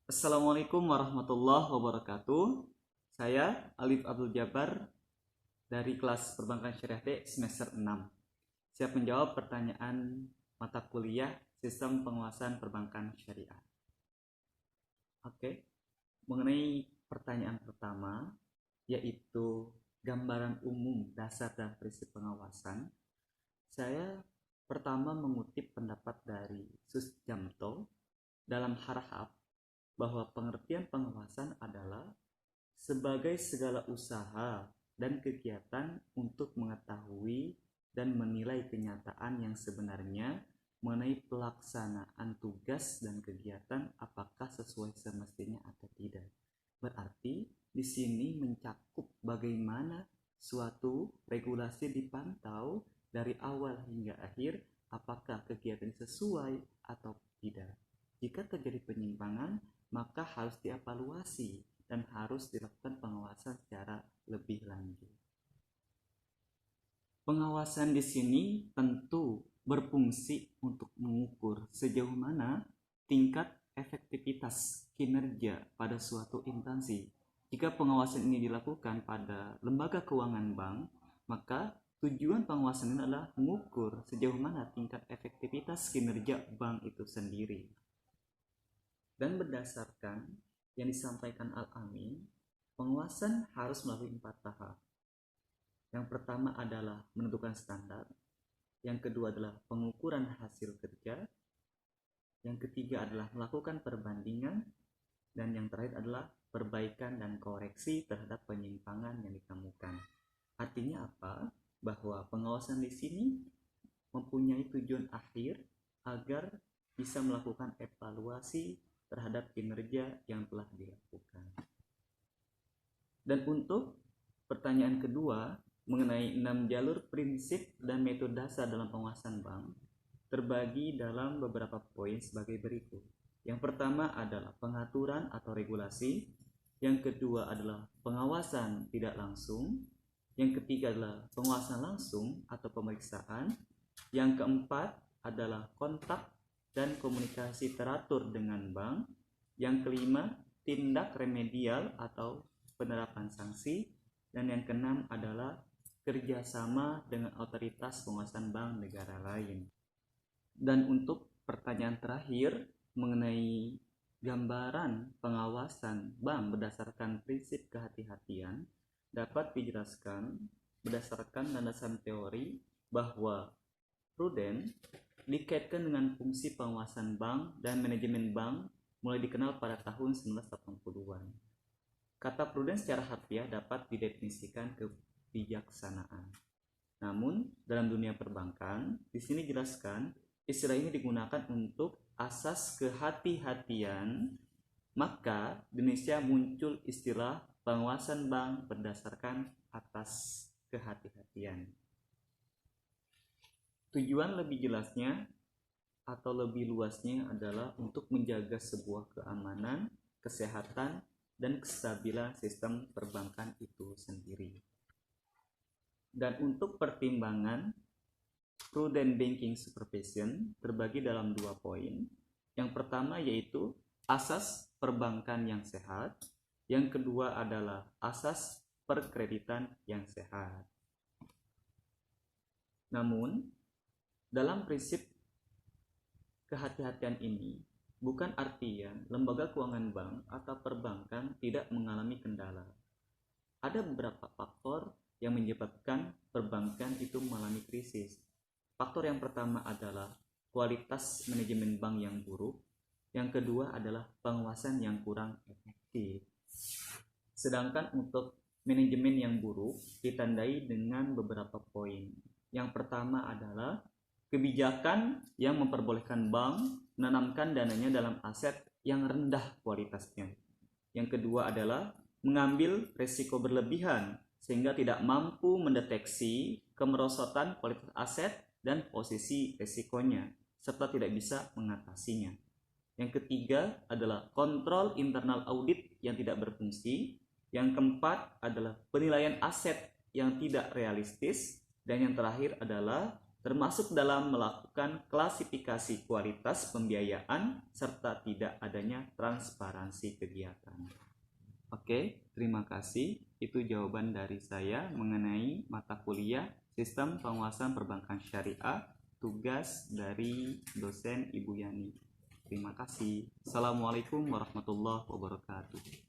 Assalamualaikum warahmatullahi wabarakatuh. Saya Alif Abdul Jabar dari kelas Perbankan Syariah B semester 6. Siap menjawab pertanyaan mata kuliah Sistem Penguasaan Perbankan Syariah. Oke, mengenai pertanyaan pertama, yaitu gambaran umum dasar dan prinsip pengawasan. Saya pertama mengutip pendapat dari Susjamto dalam Harahap bahwa pengertian pengawasan adalah sebagai segala usaha dan kegiatan untuk mengetahui dan menilai kenyataan yang sebenarnya mengenai pelaksanaan tugas dan kegiatan apakah sesuai semestinya atau tidak. Berarti di sini mencakup bagaimana suatu regulasi dipantau dari awal hingga akhir apakah kegiatan sesuai atau tidak. Jika terjadi penyimpangan, maka harus dievaluasi dan harus dilakukan pengawasan secara lebih lanjut. Pengawasan di sini tentu berfungsi untuk mengukur sejauh mana tingkat efektivitas kinerja pada suatu instansi. Jika pengawasan ini dilakukan pada lembaga keuangan bank, maka tujuan pengawasan ini adalah mengukur sejauh mana tingkat efektivitas kinerja bank itu sendiri. Dan berdasarkan yang disampaikan Al-Amin, pengawasan harus melalui 4 tahap. Yang pertama adalah menentukan standar, yang kedua adalah pengukuran hasil kerja, yang ketiga adalah melakukan perbandingan, dan yang terakhir adalah perbaikan dan koreksi terhadap penyimpangan yang ditemukan. Artinya apa? Bahwa pengawasan di sini mempunyai tujuan akhir agar bisa melakukan evaluasi terhadap kinerja yang telah dilakukan. Dan untuk pertanyaan kedua mengenai 6 jalur prinsip dan metode dasar dalam pengawasan bank terbagi dalam beberapa poin sebagai berikut. Yang pertama adalah pengaturan atau regulasi, yang kedua adalah pengawasan tidak langsung, yang ketiga adalah pengawasan langsung atau pemeriksaan, yang keempat adalah kontak dan komunikasi teratur dengan bank. Yang kelima, tindak remedial atau penerapan sanksi. Dan yang keenam adalah kerjasama dengan otoritas pengawasan bank negara lain. Dan untuk pertanyaan terakhir mengenai gambaran pengawasan bank berdasarkan prinsip kehati-hatian dapat dijelaskan berdasarkan landasan teori bahwa prudent dikaitkan dengan fungsi pengawasan bank dan manajemen bank mulai dikenal pada tahun 1980-an. Kata prudent secara harfiah dapat didefinisikan kebijaksanaan. Namun, dalam dunia perbankan, di sini dijelaskan istilah ini digunakan untuk asas kehati-hatian, maka di Indonesia muncul istilah pengawasan bank berdasarkan atas kehati-hatian. Tujuan lebih jelasnya atau lebih luasnya adalah untuk menjaga sebuah keamanan, kesehatan, dan kestabilan sistem perbankan itu sendiri. Dan untuk pertimbangan prudent banking supervision terbagi dalam 2 poin. Yang pertama yaitu asas perbankan yang sehat, yang kedua adalah asas perkreditan yang sehat. Namun, dalam prinsip kehati-hatian ini bukan artinya lembaga keuangan bank atau perbankan tidak mengalami kendala. Ada beberapa faktor yang menyebabkan perbankan itu mengalami krisis. Faktor yang pertama adalah kualitas manajemen bank yang buruk, yang kedua adalah pengawasan yang kurang efektif. Sedangkan untuk manajemen yang buruk ditandai dengan beberapa poin. Yang pertama adalah kebijakan yang memperbolehkan bank menanamkan dananya dalam aset yang rendah kualitasnya. Yang kedua adalah mengambil risiko berlebihan sehingga tidak mampu mendeteksi kemerosotan kualitas aset dan posisi risikonya serta tidak bisa mengatasinya. Yang ketiga adalah kontrol internal audit yang tidak berfungsi. Yang keempat adalah penilaian aset yang tidak realistis. Dan yang terakhir adalah termasuk dalam melakukan klasifikasi kualitas pembiayaan serta tidak adanya transparansi kegiatan. Oke, terima kasih. Itu jawaban dari saya mengenai mata kuliah Sistem Penguasaan Perbankan Syariah, tugas dari dosen Ibu Yani. Terima kasih. Assalamualaikum warahmatullahi wabarakatuh.